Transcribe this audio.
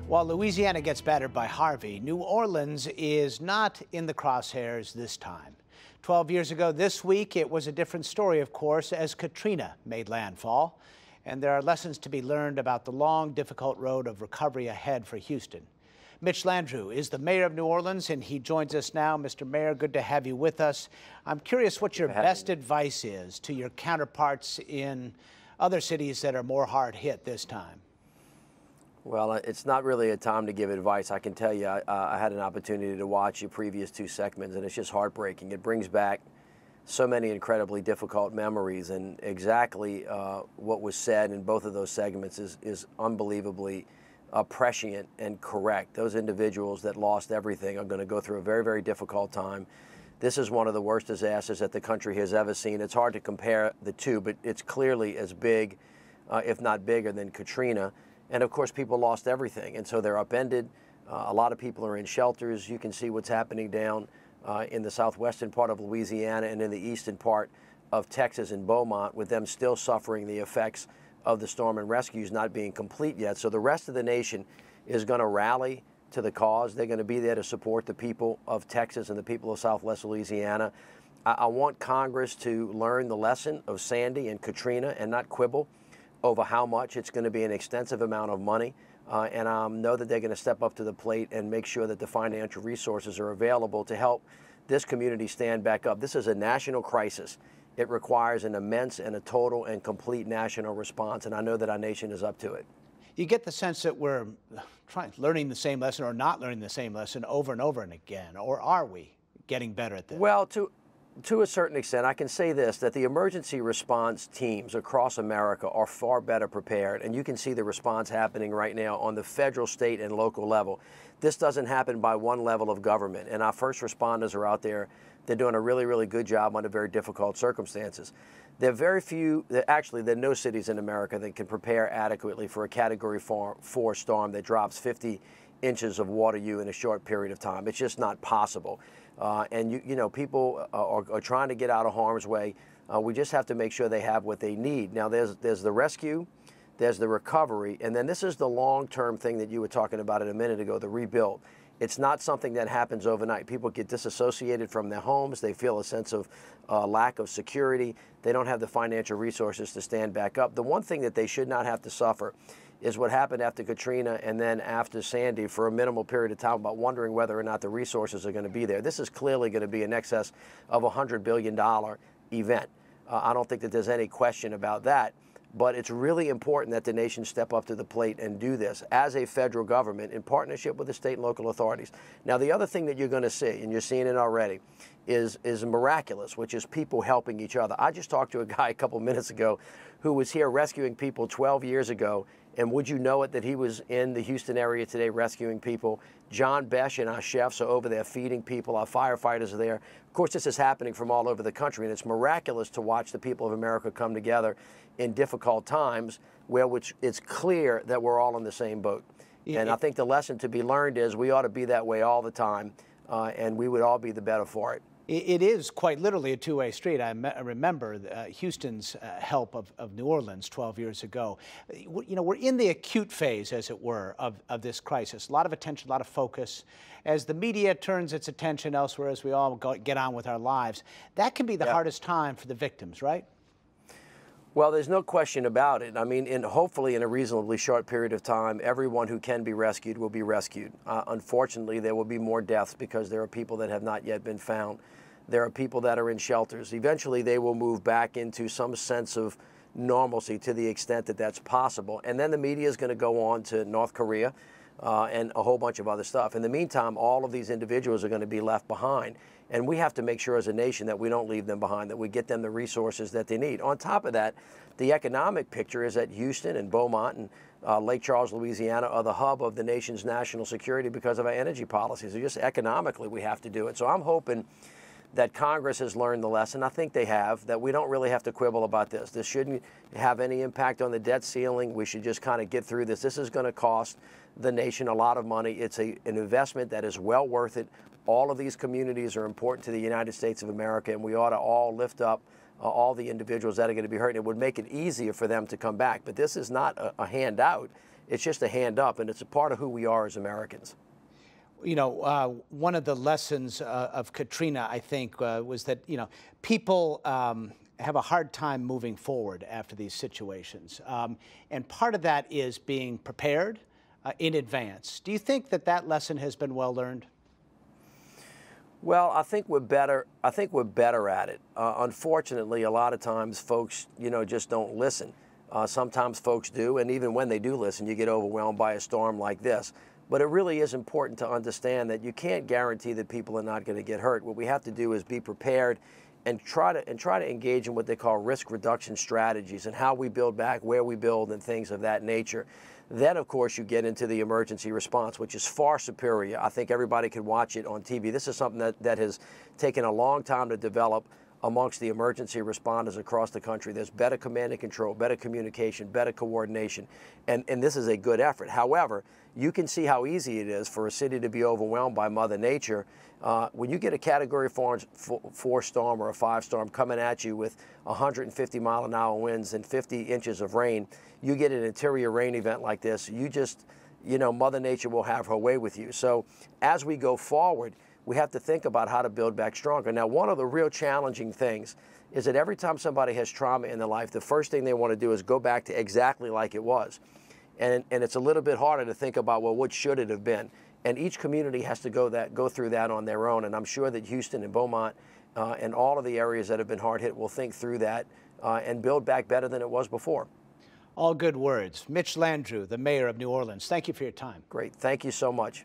While Louisiana gets battered by Harvey, New Orleans is not in the crosshairs this time. 12 years ago this week, it was a different story, of course, as Katrina made landfall. And there are lessons to be learned about the long, difficult road of recovery ahead for Houston. Mitch Landrieu is the mayor of New Orleans, and he joins us now. Mr. Mayor, good to have you with us. I'm curious what your best advice is to your counterparts in other cities that are more hard hit this time. Well, it's not really a time to give advice. I can tell you, I had an opportunity to watch your previous two segments, and it's just heartbreaking. It brings back so many incredibly difficult memories, and exactly what was said in both of those segments is unbelievably prescient and correct. Those individuals that lost everything are going to go through a very, very difficult time. This is one of the worst disasters that the country has ever seen. It's hard to compare the two, but it's clearly as big, if not bigger, than Katrina. And of course, people lost everything, and so they're upended. A lot of people are in shelters. You can see what's happening down in the southwestern part of Louisiana and in the eastern part of Texas and Beaumont, with them still suffering the effects of the storm and rescues not being complete yet. So the rest of the nation is going to rally to the cause. They're going to be there to support the people of Texas and the people of Southwest Louisiana. I want Congress to learn the lesson of Sandy and Katrina and not quibble over how much. It's going to be an extensive amount of money, and I know that they're going to step up to the plate and make sure that the financial resources are available to help this community stand back up. This is a national crisis. It requires an immense and a total and complete national response, and I know that our nation is up to it. You get the sense that we're learning the same lesson or not learning the same lesson over and over and again, or are we getting better at this? Well, to a certain extent, I can say this, that the emergency response teams across America are far better prepared, and you can see the response happening right now on the federal, state, and local level. This doesn't happen by one level of government, and our first responders are out there. They're doing a really, really good job under very difficult circumstances. There are very few, actually, there are no cities in America that can prepare adequately for a Category 4 storm that drops 50 inches of water in a short period of time. It's just not possible. And you know, people are trying to get out of harm's way. We just have to make sure they have what they need. Now, there's the rescue, there's the recovery, and then this is the long-term thing that you were talking about a minute ago, the rebuild. It's not something that happens overnight. People get disassociated from their homes. They feel a sense of lack of security. They don't have the financial resources to stand back up. The one thing that they should not have to suffer is what happened after Katrina and then after Sandy for a minimal period of time, about wondering whether or not the resources are going to be there. This is clearly going to be in excess of a $100 billion event. I don't think that there's any question about that. But it's really important that the nation step up to the plate and do this as a federal government in partnership with the state and local authorities. Now, the other thing that you're going to see, and you're seeing it already, is miraculous, which is people helping each other. I just talked to a guy a couple minutes ago who was here rescuing people 12 years ago, and would you know it that he was in the Houston area today rescuing people. John Besh and our chefs are over there feeding people. Our firefighters are there. Of course, this is happening from all over the country, and it's miraculous to watch the people of America come together in difficult times where it's clear that we're all in the same boat. And I think the lesson to be learned is we ought to be that way all the time, and we would all be the better for it. It is quite literally a two-way street. I remember Houston's help of New Orleans 12 years ago. You know, we're in the acute phase, as it were, of this crisis. A lot of attention, a lot of focus. As the media turns its attention elsewhere, as we all get on with our lives, that can be the hardest time for the victims, right? Well, there's no question about it. I mean, hopefully in a reasonably short period of time, everyone who can be rescued will be rescued. Unfortunately, there will be more deaths because there are people that have not yet been found. There are people that are in shelters. Eventually, they will move back into some sense of normalcy to the extent that that's possible. And then the media is going to go on to North Korea and a whole bunch of other stuff. In the meantime, all of these individuals are going to be left behind. And we have to make sure as a nation that we don't leave them behind, that we get them the resources that they need. On top of that, the economic picture is that Houston and Beaumont and Lake Charles, Louisiana are the hub of the nation's national security because of our energy policies. So just economically, we have to do it. So I'm hoping that Congress has learned the lesson. I think they have, that we don't really have to quibble about this. This shouldn't have any impact on the debt ceiling. We should just kind of get through this. This is going to cost the nation a lot of money. It's an investment that is well worth it. All of these communities are important to the United States of America, and we ought to all lift up all the individuals that are going to be hurt. It would make it easier for them to come back. But this is not a handout. It's just a hand up, and it's a part of who we are as Americans. You know, one of the lessons of Katrina, I think, was that, you know, people have a hard time moving forward after these situations. And part of that is being prepared in advance. Do you think that that lesson has been well learned? Well, I think we're better. I think we're better at it. Unfortunately, a lot of times folks, you know, just don't listen. Sometimes folks do, and even when they do listen, you get overwhelmed by a storm like this. But it really is important to understand that you can't guarantee that people are not going to get hurt. What we have to do is be prepared and try to engage in what they call risk reduction strategies and how we build back, where we build, and things of that nature. Then, of course, you get into the emergency response, which is far superior. I think everybody can watch it on TV. This is something that has taken a long time to develop amongst the emergency responders across the country. There's better command and control, better communication, better coordination, and this is a good effort. However, you can see how easy it is for a city to be overwhelmed by Mother Nature. When you get a Category 4 storm or a 5 storm coming at you with 150-mile-an-hour winds and 50 inches of rain, you get an interior rain event like this, you know, Mother Nature will have her way with you. So as we go forward, we have to think about how to build back stronger. Now, one of the real challenging things is that every time somebody has trauma in their life, the first thing they want to do is go back to exactly like it was. And it's a little bit harder to think about, well, what should it have been? And each community has to go through that on their own. And I'm sure that Houston and Beaumont and all of the areas that have been hard hit will think through that and build back better than it was before. All good words. Mitch Landrieu, the mayor of New Orleans, thank you for your time. Great. Thank you so much.